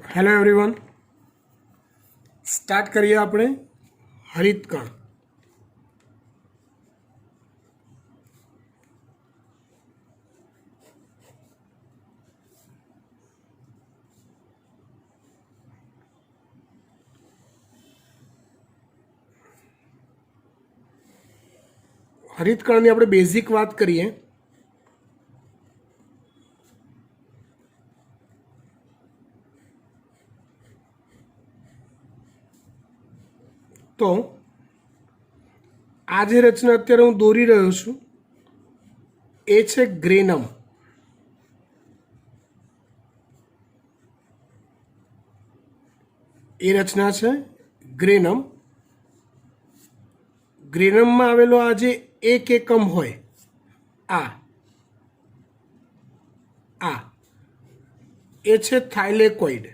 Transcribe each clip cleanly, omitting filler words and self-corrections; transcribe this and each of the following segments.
Hello everyone, start કરીએ આપણે હરિતકણ. હરિતકણની આપણે બેઝિક વાત કરીએ તો આ જે રચના અત્યારે હું દોરી રહ્યો છું એ છે ગ્રેનમ. એ રચના છે ગ્રેનમ. ગ્રેનમમાં આવેલો આ જે એક એકમ હોય આ એ છે થાઇલેકોઇડ.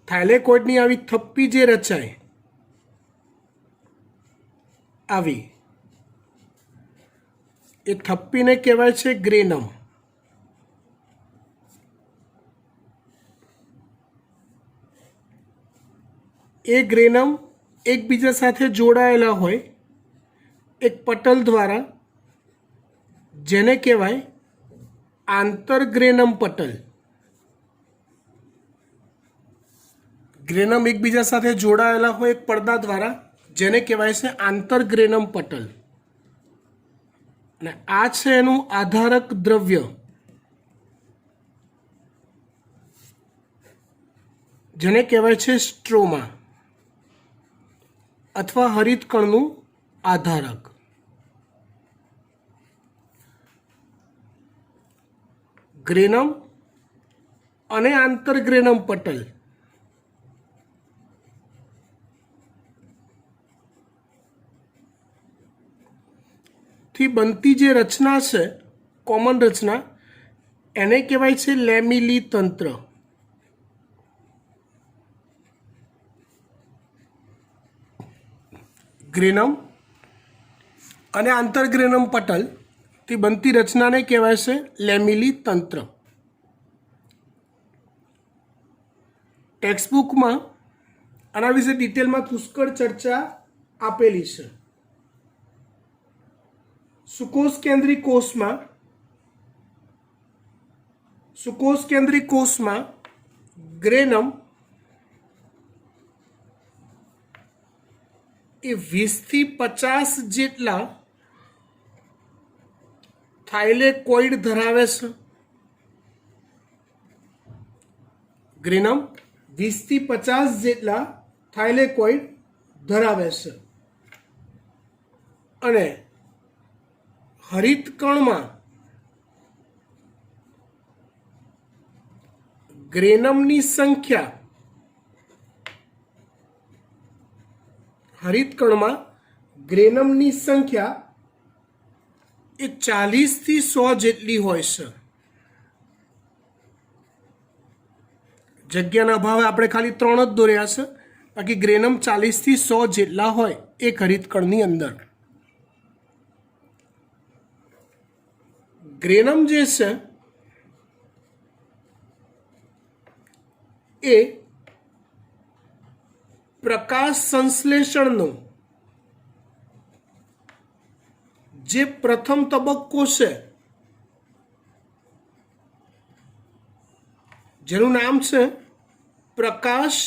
થાઇલેકોઇડની આવી થપ્પી જે રચાય આવી એ થપ્પીને કહેવાય છે ગ્રેનમ. એ ગ્રેનમ એકબીજા સાથે જોડાયેલા હોય એક પટલ દ્વારા, જેને કહેવાય આંતરગ્રેનમ પટલ. ગ્રેનમ એકબીજા સાથે જોડાયેલા હોય એક પડદા દ્વારા, જેને કહેવાય છે આંતરગ્રેનમ પટલ. અને આ છે એનું આધારક દ્રવ્ય, જેને કહેવાય છે સ્ટ્રોમા અથવા હરિતકણનું આધારક. ગ્રેનમ અને આંતરગ્રેનમ પટલ થી બનતી જે રચના છે, કોમન રચના, એને કહેવાય છે લેમિલી તંત્ર. ગ્રેનમ અને આંતરગ્રેનમ પટલ થી બનતી રચનાને કહેવાય છે લેમિલી તંત્ર. ટેક્સ્ટબુકમાં આના વિશે ડિટેલમાં પુષ્કળ ચર્ચા આપેલી છે. સુકોષ કેન્દ્રી કોષમાં ગ્રેનમ એ 20 થી 50 જેટલા થાઇલેકોઇડ ધરાવે છે. ગ્રેનમ 20 થી 50 જેટલા થાઇલેકોઇડ ધરાવે છે. અને હરિતકણમાં ગ્રેનમની સંખ્યા એ 40 થી 100 જેટલી હોય છે. જગ્યાના અભાવે આપણે ખાલી 3 જ દોર્યા છે, બાકી ગ્રેનમ 40 થી 100 જેટલા હોય એક હરિતકણની અંદર. ગ્રેનમ જે છે એ પ્રકાશ સંશ્લેષણનો જે પ્રથમ તબક્કો છે, જેનું નામ છે પ્રકાશ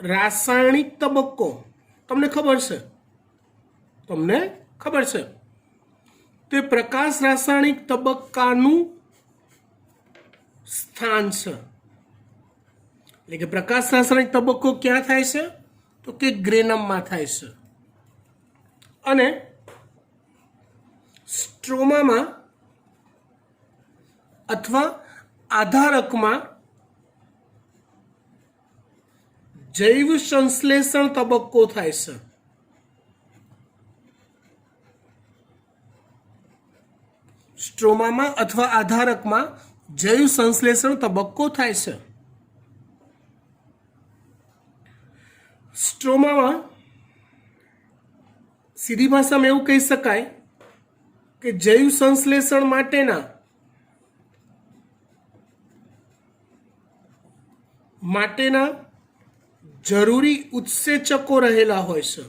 રાસાયણિક તબક્કો. તમને ખબર છે તે પ્રકાશ રાસાયણિક તબક્કાનું સ્થાન છે. એટલે કે પ્રકાશ રાસાયણિક તબક્કો ક્યાં થાય છે તો કે ગ્રેનમમાં થાય છે. અને સ્ટ્રોમામાં અથવા આધારકમાં જૈવ સંશ્લેષણ તબક્કો થાય છે. સ્ટ્રોમામાં અથવા આધારકમાં જૈવ સંશ્લેષણ તબક્કો થાય છે. સ્ટ્રોમામાં સીધી ભાષામાં એવું કહી શકાય કે જૈવ સંશ્લેષણ માટેના માટેના જરૂરી ઉત્સેચકો રહેલા હોય છે.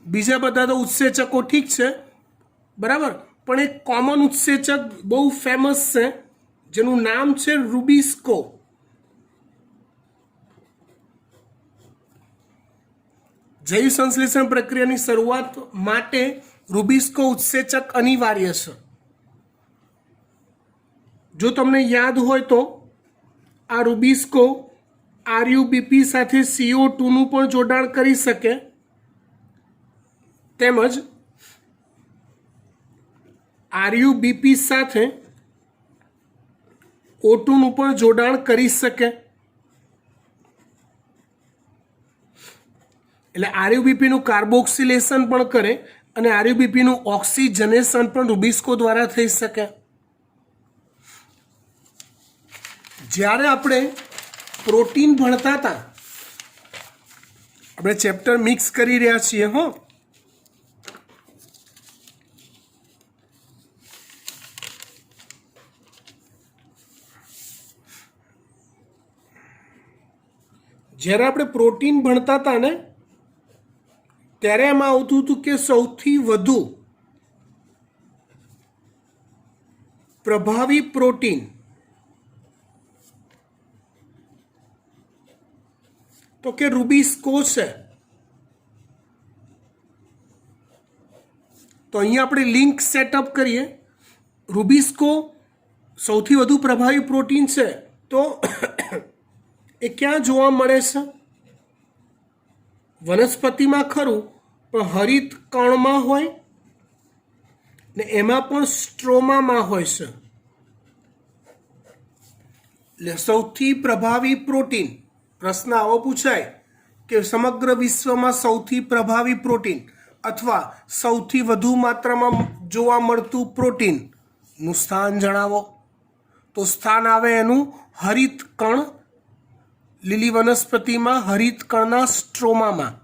બીજા બધા તો ઉત્સેચકો ઠીક છે, બરાબર, પણ એક કોમન ઉત્સેચક બહુ ફેમસ છે જેનું નામ છે રૂબિસ્કો. જૈવ સંશ્લેષણ પ્રક્રિયાની શરૂઆત માટે રૂબિસ્કો ઉત્સેચક અનિવાર્ય છે. જો તમને યાદ હોય તો આ રૂબિસ્કો આરયુબીપી સાથે CO2 નું પણ જોડાણ કરી શકે, તેમજ આરયુબીપી સાથે O2 નું પણ જોડાણ કરી શકે. એટલે આરયુબીપી નું કાર્બોક્સિલેશન પણ કરે અને આરયુબીપી નું ઓક્સિજનેશન પણ રૂબિસ્કો દ્વારા થઈ શકે. જ્યારે આપણે પ્રોટીન ભણતા હતા, આપણે ચેપ્ટર મિક્સ કરી રહ્યા છીએ હો, જ્યારે આપણે પ્રોટીન ભણતા હતા ને ત્યારે એમાં આવતું હતું કે સૌથી વધુ પ્રભાવી પ્રોટીન તો કે રૂબિસ્કો છે. તો અહીંયા આપણે લિંક સેટઅપ કરીએ. રૂબિસ્કો સૌથી વધુ પ્રભાવી પ્રોટીન છે તો એ ક્યાં જોવા મળે છે? વનસ્પતિમાં ખરું, પણ હરિત કણમાં હોય ને એમાં પણ સ્ટ્રોમામાં હોય છે. એટલે સૌથી પ્રભાવી પ્રોટીન, પ્રશ્ન આવો પૂછાય કે સમગ્ર વિશ્વમાં સૌથી પ્રભાવી પ્રોટીન અથવા સૌથી વધુ માત્રામાં જોવા મળતું પ્રોટીનનું સ્થાન જણાવો. તો સ્થાન આવે એનું હરિત કણ, લીલી વનસ્પતિમાં હરિત કણના સ્ટ્રોમામાં,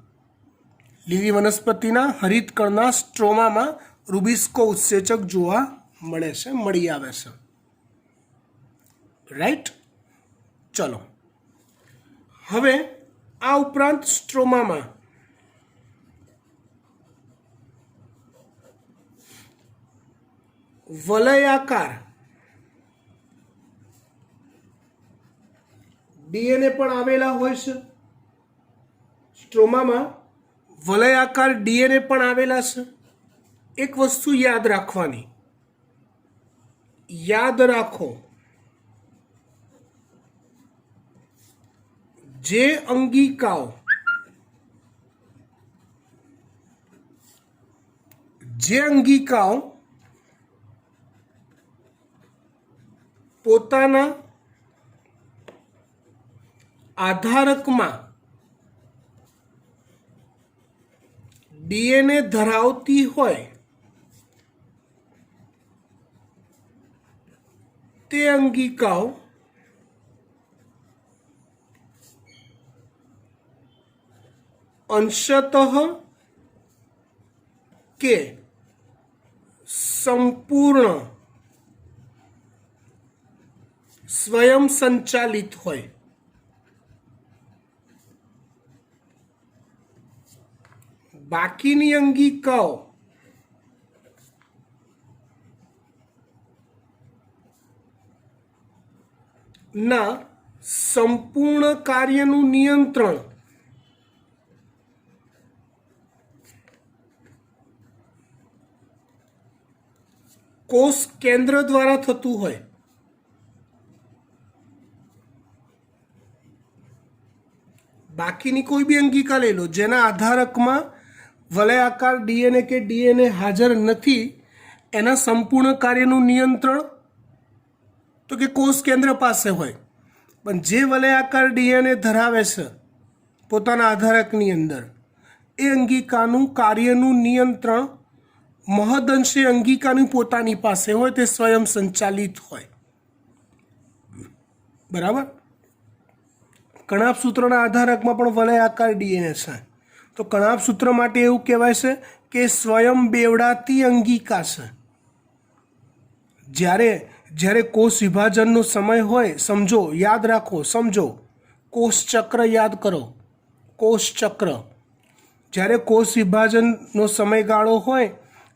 લીલી વનસ્પતિના હરિત કણના સ્ટ્રોમામાં રૂબિસ્કો ઉત્સેચક જોવા મળે છે, મળી આવે છે. રાઈટ, ચલો હવે આ ઉપરાંત સ્ટ્રોમામાં વલયાકાર ડીએનએ પણ આવેલા હોય છે. સ્ટ્રોમામાં વલયાકાર ડીએનએ પણ આવેલા છે. એક વસ્તુ યાદ રાખવાની, યાદ રાખો, જે અંગિકાઓ પોતાના આધારકમાં ડીએનએ ધરાવતી હોય તે અંગિકાઓ અંશતઃ કે સંપૂર્ણ સ્વયં સંચાલિત હોય. બાકીની અંગિકાઓ ના સંપૂર્ણ કાર્યનું નિયંત્રણ કોષ કેન્દ્ર દ્વારા થતું હોય. બાકીની કોઈ બી અંગિકા લઈ લો જેના આધારકમાં વલયાકાર ડીએનએ કે ડીએનએ હાજર નથી, એના સંપૂર્ણ કાર્યનું નિયંત્રણ તો કે કોષ કેન્દ્ર પાસે હોય. પણ જે વલયાકાર ડીએનએ ધરાવે છે પોતાના આધારકની અંદર, એ અંગિકાનું કાર્યનું નિયંત્રણ મહદઅંશે અંગિકાની પોતાની પાસે હોય, તે સ્વયં સંચાલિત હોય. બરાબર. કણાભ સૂત્રના આધારકમાં પણ વલયાકાર ડીએનએ છે. તો કણાભ સૂત્ર માટે એવું કહેવાય છે કે સ્વયં બેવડાતી અંગિકા છે. જ્યારે જ્યારે કોષ વિભાજનનો સમય હોય, સમજો, યાદ રાખો, સમજો, કોષ ચક્ર યાદ કરો, કોષ ચક્ર. જ્યારે કોષ વિભાજનનો સમયગાળો હોય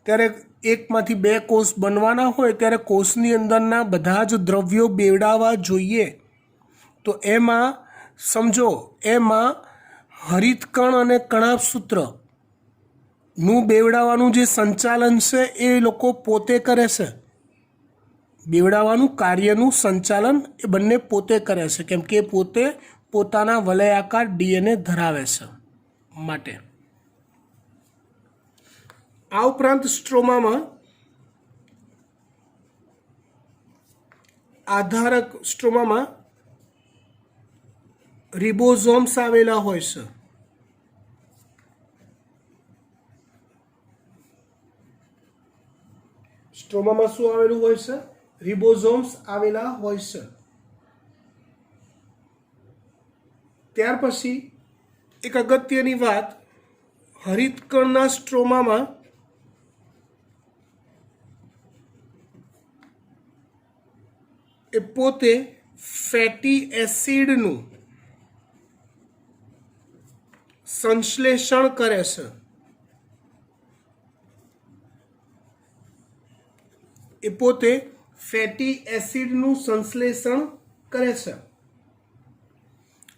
ત્યારે એકમાંથી બે કોષ બનવાના હોય ત્યારે કોષની અંદરના બધા જ દ્રવ્યો બેવડાવવા જોઈએ. તો એમાં સમજો, એમાં હરિતકણ અને કણાભસૂત્રનું બેવડાવવાનું જે સંચાલન છે એ લોકો પોતે કરે છે. બેવડાવવાનું કાર્યનું સંચાલન એ બંને પોતે કરે છે, કેમ કે એ પોતે પોતાના વલયાકાર ડીએનએ ધરાવે છે માટે. આ ઉપરાંત સ્ટ્રોમામાં આધારક સ્ટ્રોમામાં રિબોઝોમ્સ આવેલા હોય છે. સ્ટ્રોમામાં શું આવેલું હોય છે? રિબોઝોમ્સ આવેલા હોય છે. ત્યાર પછી એક અગત્યની વાત, હરિતકણના સ્ટ્રોમામાં એ પોતે ફેટી એસિડનું સંશ્લેષણ કરે છે. એ પોતે ફેટી એસિડનું સંશ્લેષણ કરે છે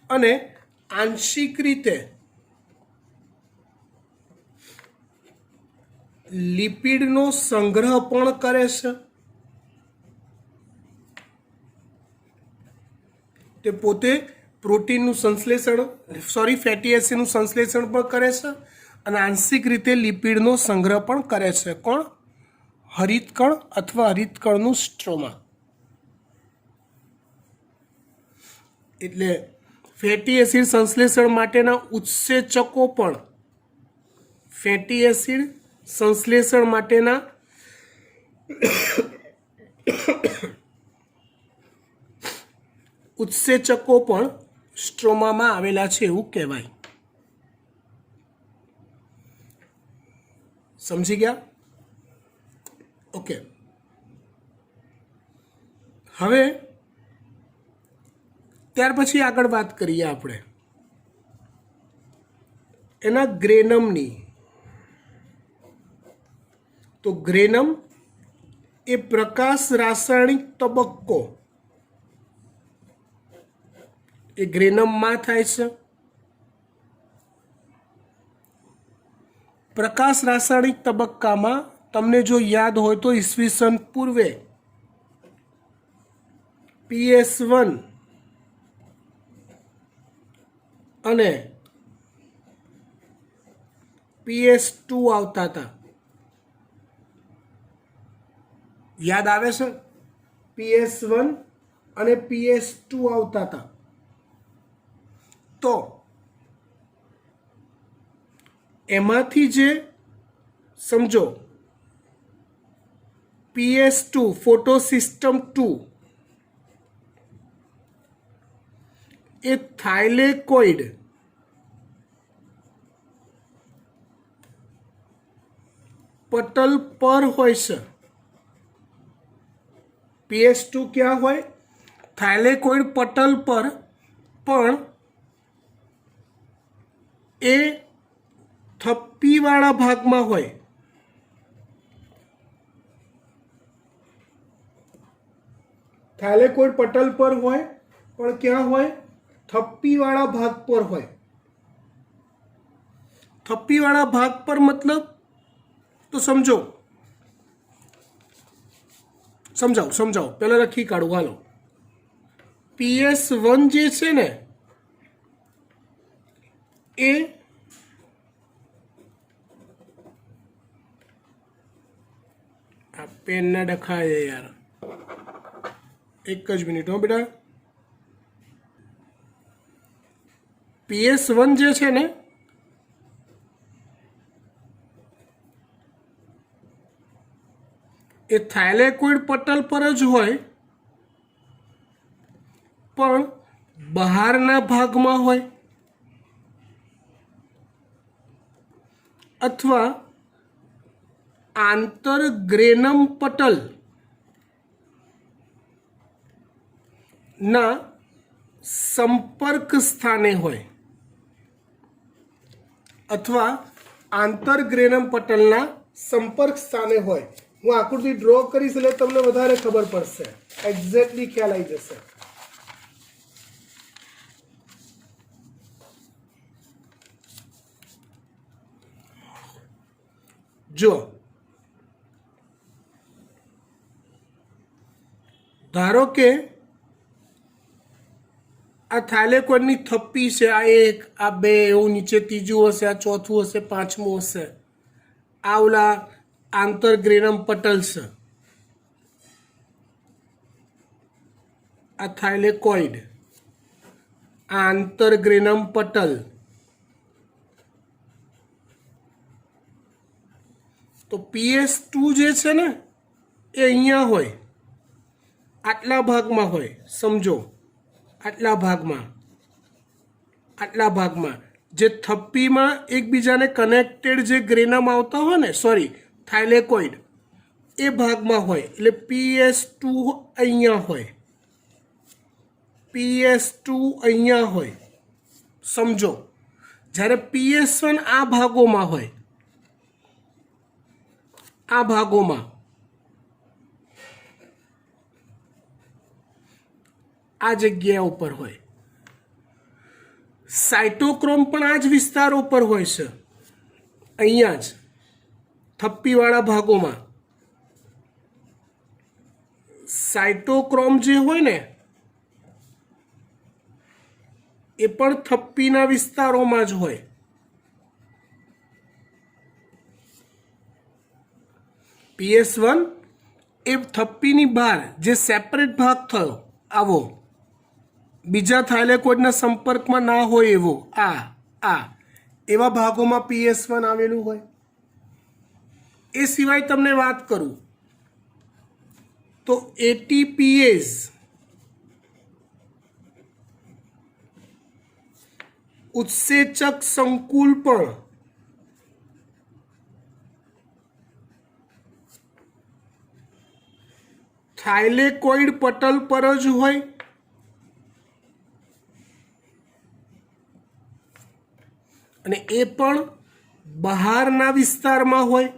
અને આંશિક રીતે લિપિડનો સંગ્રહ પણ કરે છે. તે પોતે પ્રોટીનનું સંશ્લેષણ ફેટી એસિડનું સંશ્લેષણ પણ કરે છે અને આંશિક રીતે લિપિડનો સંગ્રહ પણ કરે છે. કોણ? હરિતકણ અથવા હરિતકણનું સ્ટ્રોમા. એટલે ફેટી એસિડ સંશ્લેષણ માટેના ઉત્સેચકો પણ ફેટી એસિડ સંશ્લેષણ માટેના ઉત્સેચકો પણ સ્ટ્રોમામાં આવેલા છે એવું કહેવાય. સમજી ગયા? ઓકે. હવે ત્યાર પછી આગળ વાત કરીએ આપણે એના ગ્રેનમની. તો ગ્રેનમ એ પ્રકાશ રાસાયણિક તબક્કો એ ગ્રેનમમાં થાય છે. પ્રકાશ રાસાયણિક તબક્કામાં તમને જો યાદ હોય તો ઈસવીસન પૂર્વે PS1 અને PS2 આવતા હતા. યાદ આવે છે? PS1 અને PS2 આવતા હતા. તો એમાંથી જે સમજો PS2 ફોટોસિસ્ટમ 2 એ થાઇલેકોઇડ પટલ પર હોય છે. PS2 ક્યાં હોય? થાઇલેકોઇડ પટલ પર, પણ એ થપ્પીવાળા ભાગમાં હોય. થાઇલેકોઇડ પટલ પર હોય પણ ક્યાં હોય? થપ્પીવાળા ભાગ પર હોય. થપ્પીવાળા ભાગ પર મતલબ તો સમજાવો પહેલા લખી કાઢું. હાલો, PS1 જે છે ને એ આ પેન ના ડખાય યાર, એક જ મિનિટ હો બેટા. PS1 જે છે ને એ થાઇલેકોઇડ પટલ પર જ હોય પણ બહારના ભાગમાં હોય અથવા આંતરગ્રેનમ પટલ ના સંપર્ક સ્થાને હોય અથવા આંતરગ્રેનમ પટલના સંપર્ક સ્થાને હોય. હું આકૃતિ ડ્રો કરીશ એટલે તમને વધારે ખબર પડશે, એક્ઝેક્ટલી ખ્યાલ આવી જશે. જો ધારો કે આ થાઇલેકોઇડની થપ્પી છે, આ એક, આ બે, એવું નીચે ત્રીજું હશે, આ ચોથું હશે, પાંચમું હશે. આ ઓલા આંતરગ્રેનમ પટલ છે, આ થાઇલેકોઇડ, આ આંતરગ્રેનમ પટલ. તો PS2 જે છે ને એ અહીંયા હોય, આટલા ભાગમાં હોય. સમજો, આટલા ભાગમાં જે થપ્પીમાં એકબીજાને કનેક્ટેડ જે ગ્રેનમ આવતા હોય ને, સોરી થાઇલેકોઇડ, એ ભાગમાં હોય. એટલે PS2 અહીંયા હોય, PS2 અહીંયા હોય. સમજો, જ્યારે PS1 આ ભાગોમાં હોય, આ ભાગોમાં, આ જગ્યા ઉપર હોય. સાઇટોક્રોમ પણ આ જ વિસ્તારો પર હોય છે, અહીંયા જ થપ્પીવાળા ભાગોમાં. સાઇટોક્રોમ જે હોય ને એ પણ થપ્પીના વિસ્તારોમાં જ હોય. PS1 એ થપ્પીની બહાર જે સેપરેટ ભાગ થયો, આવો બીજા થાઇલેકોઇડના સંપર્કમાં ના હોય એવો, આ એવા ભાગોમાં PS1 આવેલું હોય. એ સિવાય તમને વાત કરું તો ATPase ઉત્સેચક સંકુલ પણ થાઇલેકોઇડ પટલ પર જ હોય. અને એ પણ બહારના વિસ્તારમાં હોય.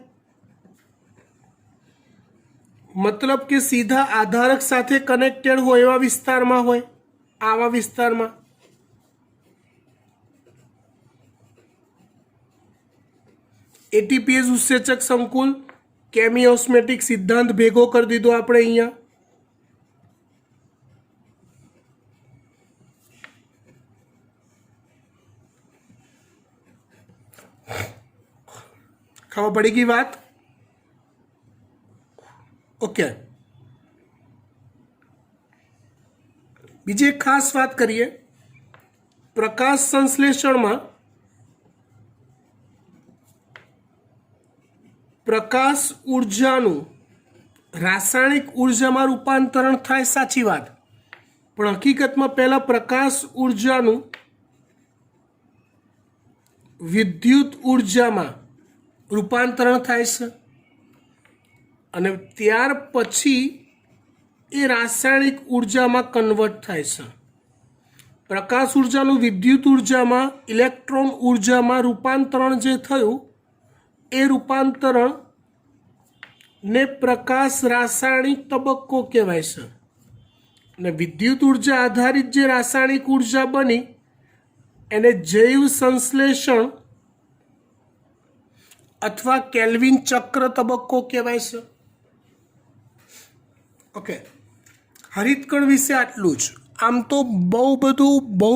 મતલબ કે સીધા આધારક સાથે કનેક્ટેડ હોય એવા વિસ્તારમાં હોય, આવા વિસ્તારમાં. ATPase ઉત્સેચક સંકુલ, કેમિઓસ્મેટિક સિદ્ધાંત ભેગો કરી દીધો આપણે અહીંયા. ખબર પડી ગઈ વાત? ઓકે. બીજી એક ખાસ વાત કરીએ. પ્રકાશ સંશ્લેષણમાં પ્રકાશ ઉર્જાનું રાસાયણિક ઉર્જામાં રૂપાંતરણ થાય, સાચી વાત. પણ હકીકતમાં પહેલા પ્રકાશ ઉર્જાનું વિદ્યુત ઉર્જામાં રૂપાંતરણ થાય છે અને ત્યાર પછી એ રાસાયણિક ઉર્જામાં કન્વર્ટ થાય છે. પ્રકાશ ઉર્જાનું વિદ્યુત ઉર્જામાં, ઇલેક્ટ્રોન ઉર્જામાં રૂપાંતરણ જે થયું એ રૂપાંતરણ ને પ્રકાશ રાસાયણિક તબક્કો કહેવાય છે. અને વિદ્યુત ઉર્જા આધારિત જે રાસાયણિક ઉર્જા બની એને જૈવ સંશ્લેષણ અથવા કેલ્વિન ચક્ર તબક્કો કહેવાય છે. ઓકે, હરિતકણ વિશે આટલું જ. આમ તો બહુ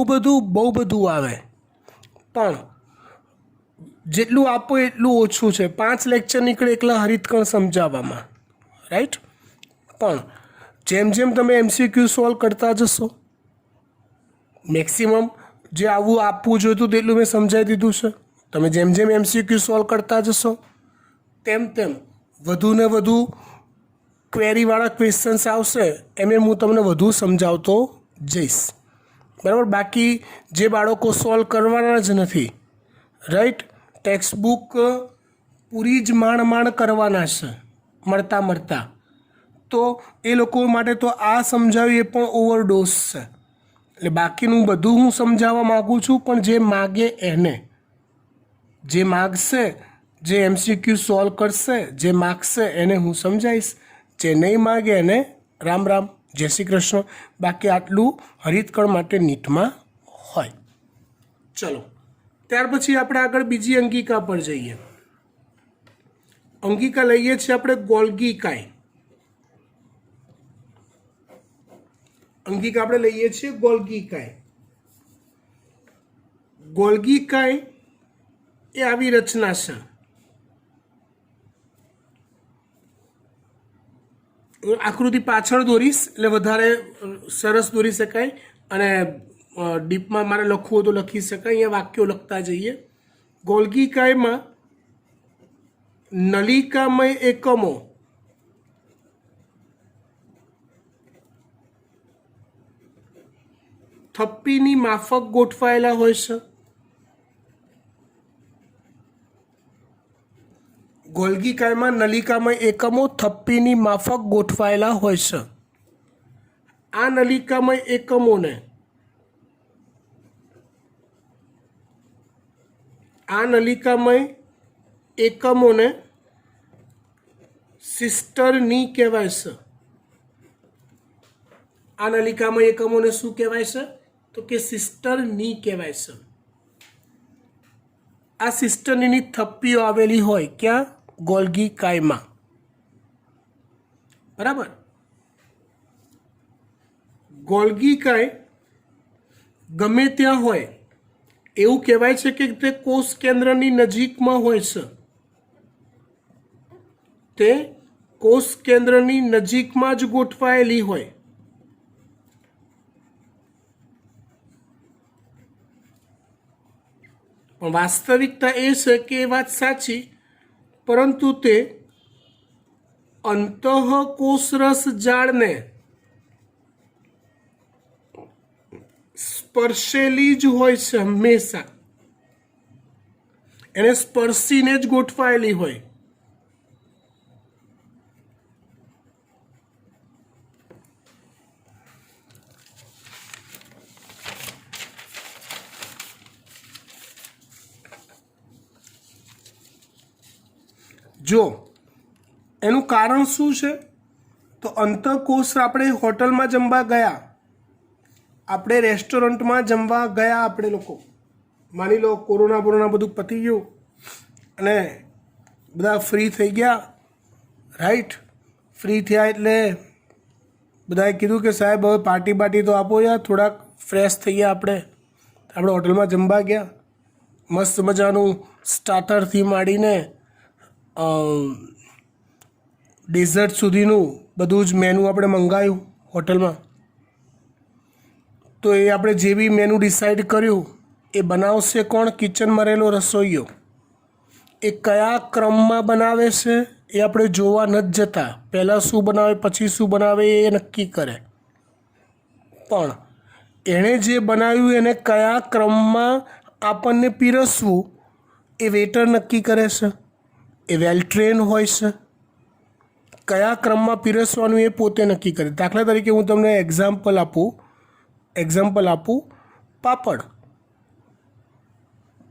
બધું આવે, પણ જેટલું આપો એટલું ઓછું છે. 5 લેક્ચર નીકળે એકલા હરિતકણ સમજાવવામાં, રાઈટ? પણ જેમ જેમ તમે MCQ સોલ્વ કરતા જશો, મેક્સિમમ જે આવું આપવું જોઈતું તેટલું મેં સમજાવી દીધું છે. તમે જેમ જેમ MCQ સોલ્વ કરતા જશો તેમ તેમ વધુ ને વધુ ક્વેરીવાળા ક્વેશ્ચન્સ આવશે, એમ હું તમને વધુ સમજાવતો જઈશ. બરાબર? બાકી જે બાળકો સોલ્વ કરવાના જ નથી, રાઈટ, ટેક્સ્ટબુક પૂરી જ માંડ કરવાના છે મળતા. તો એ લોકો માટે તો આ સમજાવ્યું એ પણ ઓવરડોઝ છે. એટલે બાકીનું બધું હું સમજાવવા માગું છું, પણ જે માગે એને, જે માગશે, જે MCQ સોલ્વ કરશે, જે માગશે એને હું સમજાવીશ. જે નહીં માગે એને રામ રામ, જય શ્રી કૃષ્ણ. બાકી આટલું હરિતકણ માટે નીટમાં હોય. ચલો, ત્યાર પછી આપણે આગળ બીજી અંગિકા પર જઈએ. અંગિકા લઈએ છીએ આપણે ગોલ્ગી કાય. અંગિકા આપણે લઈએ છીએ ગોલ્ગી કાય. ગોલ્ગી કાય એ આવી રચના છે. આકૃતિ પાછળ દોરીશ એટલે વધારે સરસ દોરી શકાય, અને ડીપમાં મારે લખવું હોય તો લખી શકાય. અહીંયા વાક્યો લખતા જઈએ. ગોલ્ગી કાયમાં નલિકામય એકમો થપ્પીની માફક ગોઠવાયેલા હોય છે. ગોલ્ગી કાયમાં નલિકામય એકમો થપ્પીની માફક ગોઠવાયેલા હોય છે. આ નલિકામય એકમોને સિસ્ટરની કહેવાય છે. આ નલિકામય એકમોને શું કહેવાય છે? તો કે સિસ્ટરની કહેવાય છે. આ સિસ્ટરની થપ્પીઓ આવેલી હોય ક્યાં? ગોલ્ગી કાયમાં. બરાબર. ગોલ્ગી કાય ગમે ત્યાં હોય એવું કહેવાય છે કે તે કોષ કેન્દ્રની નજીકમાં હોય છે. તે કોષ કેન્દ્રની નજીકમાં જ ગોઠવાયેલી હોય. પણ વાસ્તવિકતા એ છે કે એ વાત સાચી, પરંતુ તે અંતઃકોષરસ જાળને સ્પર્શેલી જ હોય છે. હંમેશા એને સ્પર્શીને જ ગોઠવાયેલી હોય. જો એનું કારણ શું છે? તો અંતઃકોષ આપણે હોટલમાં જમવા ગયા, આપણે રેસ્ટોરન્ટમાં જમવા ગયા, આપણે લોકો માની લો કોરોના બધું પતી ગયું અને બધા ફ્રી થઈ ગયા, રાઈટ. ફ્રી થયા એટલે બધાએ કીધું કે સાહેબ હવે પાર્ટી તો આપો યાર, થોડાક ફ્રેશ થઈએ. આપણે હોટલમાં જમવા ગયા, મસ્ત મજાનું સ્ટાર્ટરથી માંડીને ડેઝર્ટ સુધીનું બધું જ મેનુ આપણે મંગાવ્યું હોટલમાં. તો એ આપણે જે બી મેનુ ડિસાઈડ કર્યું એ બનાવશે કોણ? કિચનમાં રહેલો રસોઈયો. એ કયા ક્રમમાં બનાવે છે એ આપણે જોવા નથી જતા. પહેલાં શું બનાવે પછી શું બનાવે એ નક્કી કરે. પણ એણે જે બનાવ્યું એને કયા ક્રમમાં આપણને પીરસવું એ વેટર નક્કી કરે છે. એ વેલ ટ્રેન હોય છે. કયા ક્રમમાં પીરસવાનું એ પોતે નક્કી કરે. દાખલા તરીકે હું તમને એક્ઝામ્પલ આપું.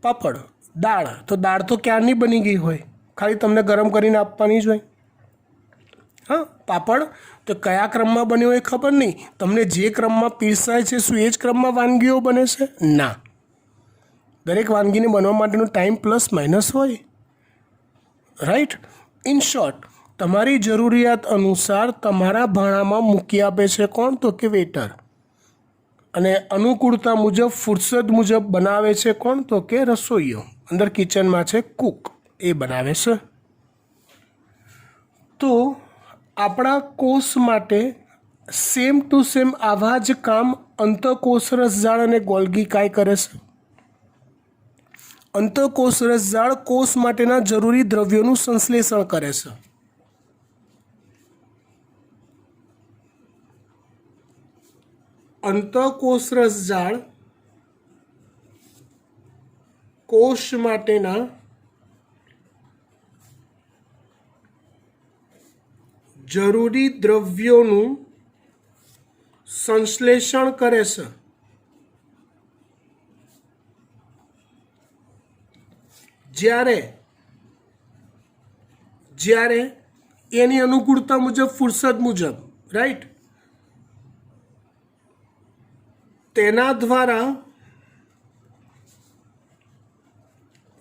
પાપડ, દાળ. તો દાળ તો ક્યારની બની ગઈ હોય, ખાલી તમને ગરમ કરીને આપવાની જ હોય. હા, પાપડ તો કયા ક્રમમાં બન્યો એ ખબર નહીં. તમને જે ક્રમમાં પીરસાય છે શું એ જ ક્રમમાં વાનગીઓ બને છે? ના. દરેક વાનગીને બનવા માટેનો ટાઈમ પ્લસ માઇનસ હોય, રાઈટ. ઇન શોર્ટ, તમારી જરૂરિયાત અનુસાર તમારા ભાણામાં મૂકી આપે છે કોણ? તો કે વેટર. અને અનુકૂળતા મુજબ, ફુરસદ મુજબ બનાવે છે કોણ? તો કે રસોઈયો. અંદર કિચનમાં છે કુક, એ બનાવે છે. તો આપણા કોષ માટે સેમ ટુ સેમ આવા જ કામ અંતઃકોષ રસજાળ અને ગોલ્ગી કાય કરે છે. અંતઃકોષ રસજાળ કોષ માટેના જરૂરી દ્રવ્યોનું સંશ્લેષણ કરે છે. અંતઃકોષ રસજાળ કોષ માટેના જરૂરી દ્રવ્યોનું સંશ્લેષણ કરે છે. જ્યારે જ્યારે એની અનુકૂળતા મુજબ, ફુરસદ મુજબ, રાઈટ, તેના દ્વારા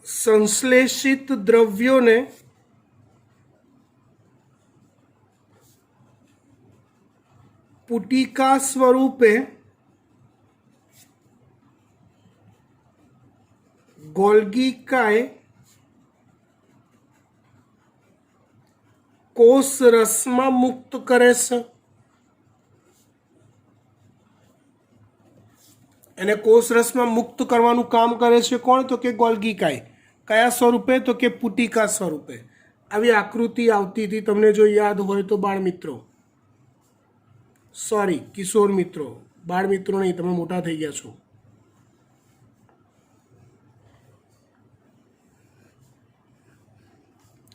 સંશ્લેષિત દ્રવ્યોને પુટિકા સ્વરૂપે ગોલ્ગી કાય કોષ રસમાં મુક્ત કરે છે. એને કોષ રસમાં મુક્ત કરવાનું કામ કરે છે કોણ? તો કે ગોલ્ગી કાય. કયા સ્વરૂપે? તો કે પુટિકા સ્વરૂપે. આવી આકૃતિ આવતી હતી, તમને જો યાદ હોય તો, બાળ મિત્રો, સોરી કિશોર મિત્રો, બાળ મિત્રો નહીં, તમે મોટા થઈ ગયા છો.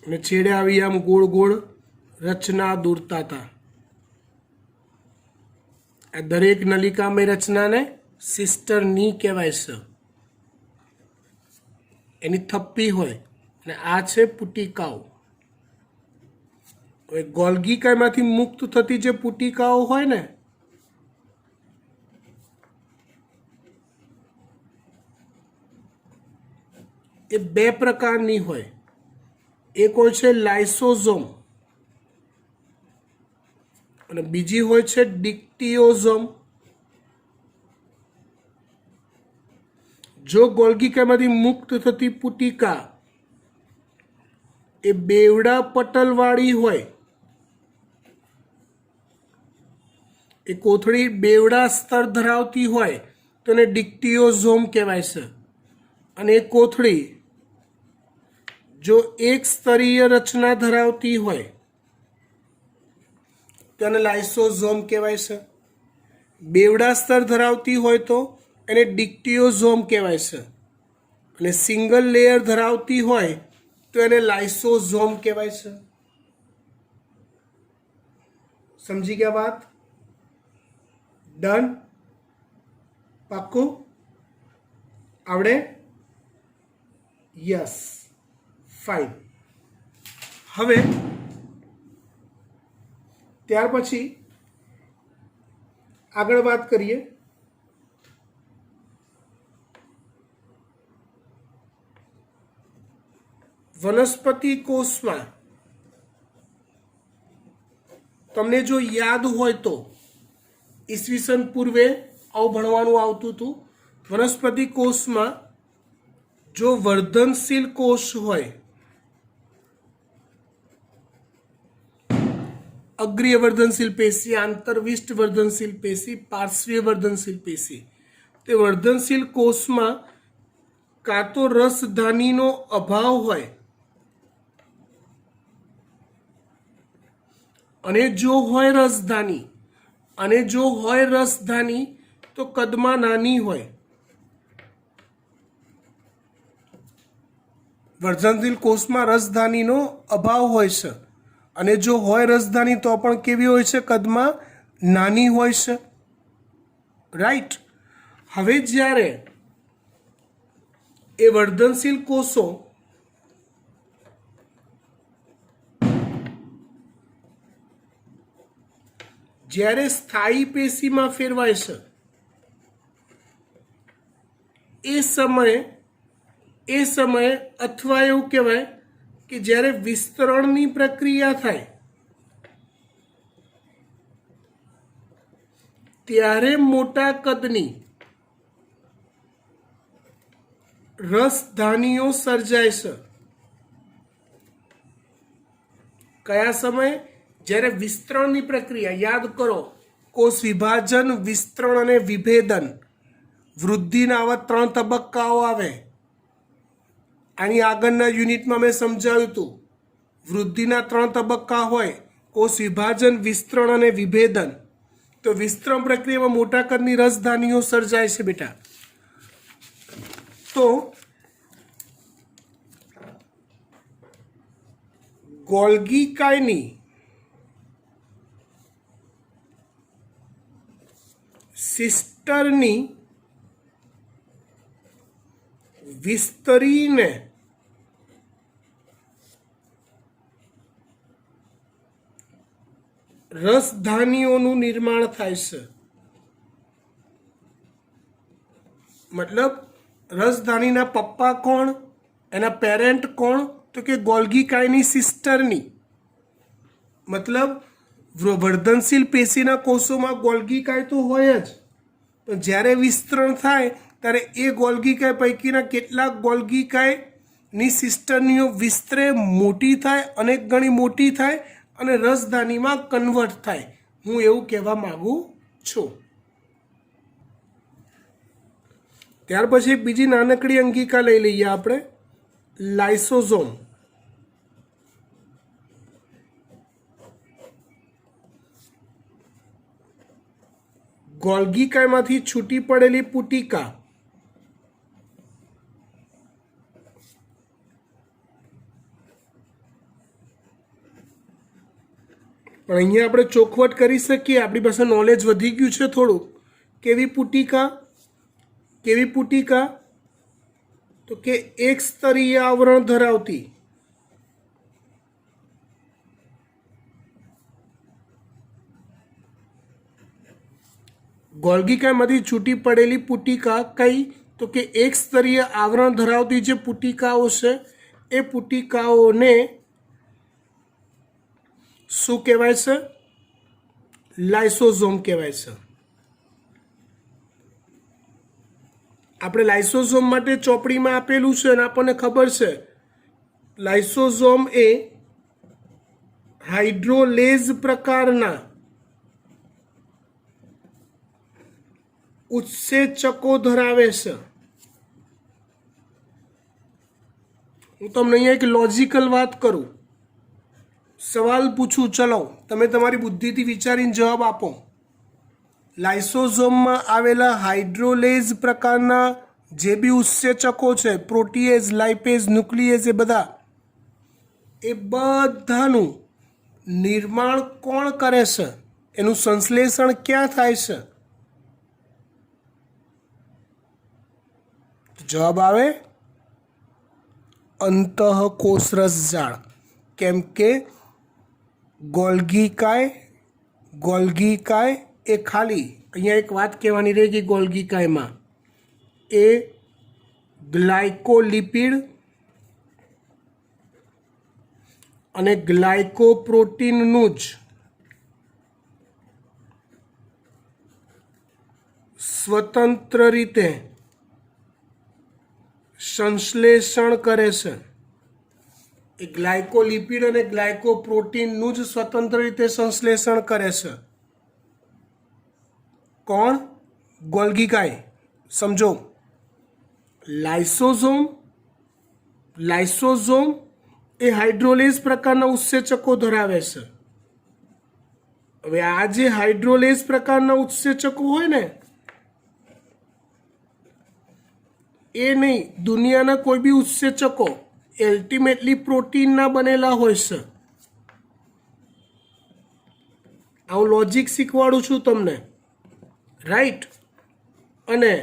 અને છેડે આવી આમ ગોળ ગોળ રચના દોરતા હતા. આ દરેક નલિકામય રચનાને સિસ્ટરની કહેવાય છે. એની થપ્પી હોય, અને આ છે પુટિકાઓ. હવે ગોલ્ગી કાયમાંથી મુક્ત થતી જે પુટિકાઓ હોય ને, એ બે પ્રકારની હોય. એક હોય છે લાઇસોઝોમ અને બીજી હોય છે ડિક્ટિયોઝોમ. જો ગોલ્ગી કાયમાંથી મુક્ત થતી પુટિકા એ બેવડા પટલવાળી હોય, એ કોથળી બેવડા સ્તર ધરાવતી હોય, તો એને ડિક્ટિયોઝોમ કહેવાય છે. અને એ કોથળી જો એક સ્તરીય રચના ધરાવતી હોય તો એને લાઇસોઝોમ કહેવાય છે. બેવડા સ્તર ધરાવતી હોય તો એને ડિક્ટિયોઝોમ કહેવાય છે. અને સિંગલ લેયર ધરાવતી હોય તો એને લાઇસોઝોમ કહેવાય છે. સમજી ગયા વાત? ડન? પાક્કું? આવડે? Yes, fine. હવે ત્યાર પછી આગળ વાત કરીએ વનસ્પતિ કોષમાં. તમને જો યાદ હોય તો ઈસવીસન પૂર્વે આવું ભણવાનું આવતું હતું. વનસ્પતિ કોષમાં જો વર્ધનશીલ કોષ હોય, અગ્રીય વર્ધનશીલ પેશી, આંતરવિષ્ટ વર્ધનશીલ પેશી, પાર્શ્વીય વર્ધનશીલ પેશી, તે વર્ધનશીલ કોષમાં કાં તો રસધાનીનો અભાવ હોય, અને જો હોય રસધાની, તો કદમાં નાની હોય. વર્ધનશીલ કોષમાં રસધાનીનો અભાવ હોય છે, અને જો હોય રસધાની તો પણ કેવી હોય છે? કદમાં નાની હોય છે. રાઈટ. હવે જ્યારે એ વર્ધનશીલ કોષો જ્યારે સ્થાયી પેશીમાં ફેરવાય છે, એ સમયે અથવા એવું કહેવાય કે જ્યારે વિસ્તરણની પ્રક્રિયા થાય ત્યારે મોટા કદની રસધાનીઓ સર્જાય છે. કયા સમયે? જ્યારે વિસ્તરણની પ્રક્રિયા, યાદ કરો, કોષ વિભાજન, વિસ્તરણ અને વિભેદન, વૃદ્ધિના આવા 3 તબક્કાઓ આવે. આની આગળના યુનિટમાં મેં સમજાવ્યું હતું. વૃદ્ધિના 3 તબક્કા હોય, કોષ વિભાજન, વિસ્તરણ અને વિભેદન. તો વિસ્તરણ પ્રક્રિયામાં મોટા કદની રસધાનીઓ સર્જાય છે બેટા. તો ગોલ્ગી કાયની સિસ્ટરની વિસ્તરીને રસધાનીઓનું નિર્માણ થાય છે. મતલબ રસધાનીના પપ્પા કોણ, એના પેરેન્ટ કોણ, તો કે ગોલ્ગી કાયની સિસ્ટરની. મતલબ વર્ધનશીલ પેશીના કોષોમાં ગોલ્ગી કાય તો હોય જ, પણ જ્યારે વિસ્તરણ થાય ત્યારે એ ગોલ્ગી કાય પૈકીના કેટલાક ગોલ્ગી કાયની સિસ્ટરનીઓ વિસ્તરે, મોટી થાય, અનેક ગણી મોટી થાય અને રસધાનીમાં કન્વર્ટ થાય. હું એવું કહેવા માગું છું. ત્યાર પછી બીજી નાનકડી અંગિકા લઈ લઈએ આપણે, લાઇસોઝોમ. ગોલ્ગી કાયમાંથી છૂટી પડેલી પુટિકા પણ અહીંયા આપણે ચોખવટ કરી શકીએ, આપણી પાસે નોલેજ વધી ગયું છે થોડુંક. કેવી પુટિકા? કેવી પુટિકા? તો કે એક સ્તરીય આવરણ ધરાવતી. ગોલ્ગી કાયમાંથી છૂટી પડેલી પુટિકા કઈ? તો કે એક સ્તરીય આવરણ ધરાવતી જે પુટિકાઓ છે એ પુટિકાઓને શું કહેવાય છે? લાઇસોઝોમ કહેવાય છે. આપણે લાઇસોઝોમ માટે ચોપડીમાં આપેલું છે અને આપણને ખબર છે લાઇસોઝોમ એ હાઇડ્રોલેઝ પ્રકારના ઉત્સેચકો ધરાવે છે. હું તમને અહીંયા એક લોજિકલ વાત કરું, સવાલ પૂછું, ચલો તમે તમારી બુદ્ધિથી વિચારીને જવાબ આપો. લાઇસોઝોમમાં આવેલા હાઇડ્રોલેઝ પ્રકારના જે બી ઉત્સેચકો છે, પ્રોટીએઝ, લાઇપેઝ, ન્યુક્લિએઝ, એ બધાનું નિર્માણ કોણ કરે છે? એનું સંશ્લેષણ ક્યાં થાય છે? જવાબ આવે અંતઃકોષરસ જાળ. કેમ કે ગોલ્ગી કાય એ ખાલી, અહીંયા એક વાત કહેવાની રહી કે ગોલ્ગી કાયમાં એ ગ્લાયકોલિપિડ અને ગ્લાયકોપ્રોટીનનું જ સ્વતંત્ર રીતે સંશ્લેષણ કરે છે. એ ગ્લાયકોલિપિડ અને ગ્લાયકોપ્રોટીનનું જ સ્વતંત્ર રીતે સંશ્લેષણ કરે છે. કોણ? ગોલ્ગી કાય. સમજો, લાઇસોઝોમ એ હાઇડ્રોલેઝ પ્રકારના ઉત્સેચકો ધરાવે છે. હવે આ જે હાઇડ્રોલેઝ પ્રકારના ઉત્સેચકો હોય ને, એ નહીં, દુનિયાના કોઈ બી ઉત્સેચકો અલ્ટિમેટલી પ્રોટીનના બનેલા હોય છે. આવું લોજિક શીખવાડું છું તમને, રાઈટ? અને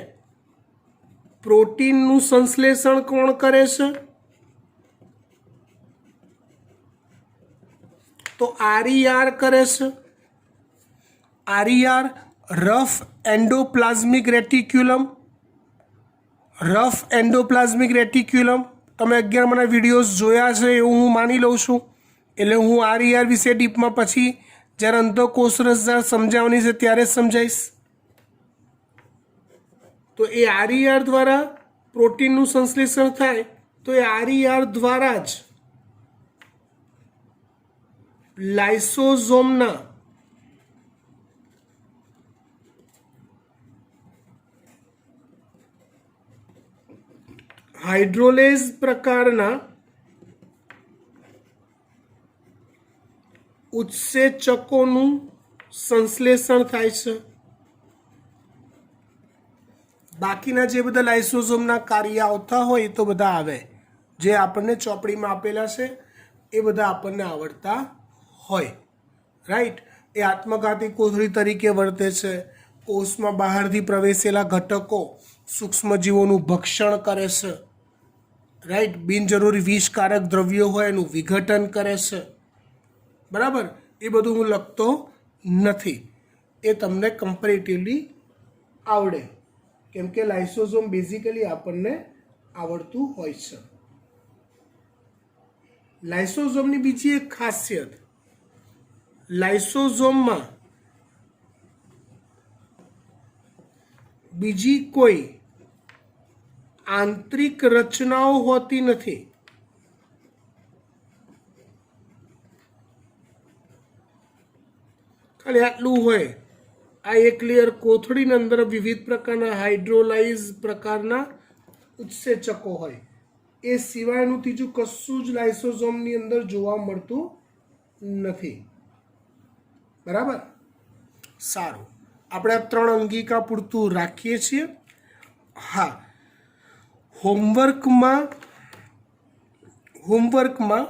પ્રોટીનનું સંશ્લેષણ કોણ કરે છે? તો RER કરે છે. RER rough endoplasmic reticulum. તમે 11માના વિડીયોઝ જોયા છે એવું હું માની લઉં છું. એટલે હું RER વિશે ડીપમાં પછી જ્યારે અંતઃકોષરસ જાળ સમજાવવાની છે ત્યારે જ સમજાવીશ. તો એ RER દ્વારા પ્રોટીનનું સંશ્લેષણ થાય, તો એ RER દ્વારા જ લાઇસોઝોમના હાઇડ્રોલેઝ પ્રકારના ઉત્સેચકોનું સંશ્લેષણ થાય છે. બાકીના જે બધા લાઇસોઝોમના કાર્ય આવતા હોય એ તો બધા આવે, જે આપણને ચોપડીમાં આપેલા છે એ બધા આપણને આવડતા હોય, રાઈટ? એ આત્મઘાતી કોથળી તરીકે વર્તે છે, કોષમાં બહારથી પ્રવેશેલા ઘટકો સૂક્ષ્મજીવોનું ભક્ષણ કરે છે, રાઈટ. બિનજરૂરી વિષકારક દ્રવ્યો હોય એનું વિઘટન કરે છે, બરાબર. એ બધું હું લખતો નથી, એ તમને કમ્પેરેટિવલી આવડે, કેમ કે લાઇસોઝોમ બેઝિકલી આપણને આવડતું હોય છે. લાઇસોઝોમની બીજી એક ખાસિયત, લાઇસોઝોમમાં બીજી કોઈ આંતરિક રચનાઓ હોતી નથી. ખાલી આટલું હોય. આ એક લેયર કોથળીની અંદર વિવિધ પ્રકારના હાઇડ્રોલાઇઝ પ્રકારના ઉત્સેચકો હોય. એ સિવાયનું ત્રીજું કશું જ લાઇસોઝોમની અંદર જોવા મળતું નથી, બરાબર. સારું, આપણે આ 3 અંગિકા પૂરતું રાખીએ છીએ. હા, હોમવર્કમાં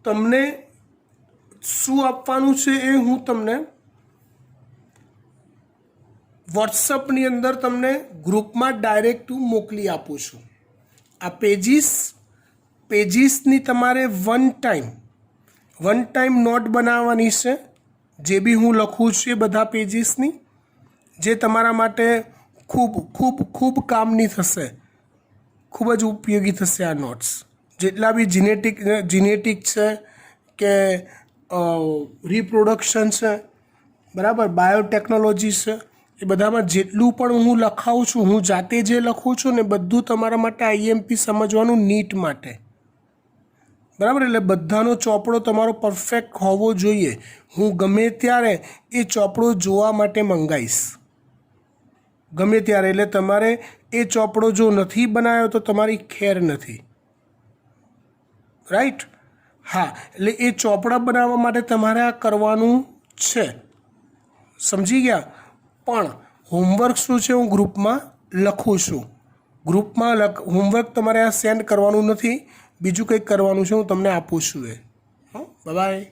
તમને શું આપવાનું છે એ હું તમને વોટ્સઅપની અંદર તમને ગ્રુપમાં ડાયરેક્ટ મોકલી આપું છું. આ પેજીસની તમારે વન ટાઈમ નોટ બનાવવાની છે, જે બી હું લખું છું એ બધા પેજીસની, જે તમારા માટે ખૂબ ખૂબ ખૂબ કામની થશે, ખૂબ જ ઉપયોગી થશે. આ નોટ્સ જેટલા બી જીનેટિક છે કે રિપ્રોડક્શન છે, બરાબર, બાયોટેકનોલોજી છે, એ બધામાં જેટલું પણ હું લખાવું છું, હું જાતે જે લખું છું ને બધું તમારા માટે આઈએમપી સમજવાનું નીટ માટે, બરાબર. એટલે બધાનો ચોપડો તમારો પરફેક્ટ હોવો જોઈએ. હું ગમે ત્યારે એ ચોપડો જોવા માટે મંગાવીશ, ગમે ત્યારે. એટલે તમારે એ ચોપડો જો નથી બનાવ્યો તો તમારી ખેર નથી, રાઈટ. હા, એટલે એ ચોપડા બનાવવા માટે તમારે આ કરવાનું છે, સમજી ગયા. પણ હોમવર્ક શું છે હું ગ્રુપમાં લખું છું. ગ્રુપમાં હોમવર્ક તમારે આ સેન્ડ કરવાનું નથી, બીજું કંઈક કરવાનું છે, હું તમને આપું છું. બાય.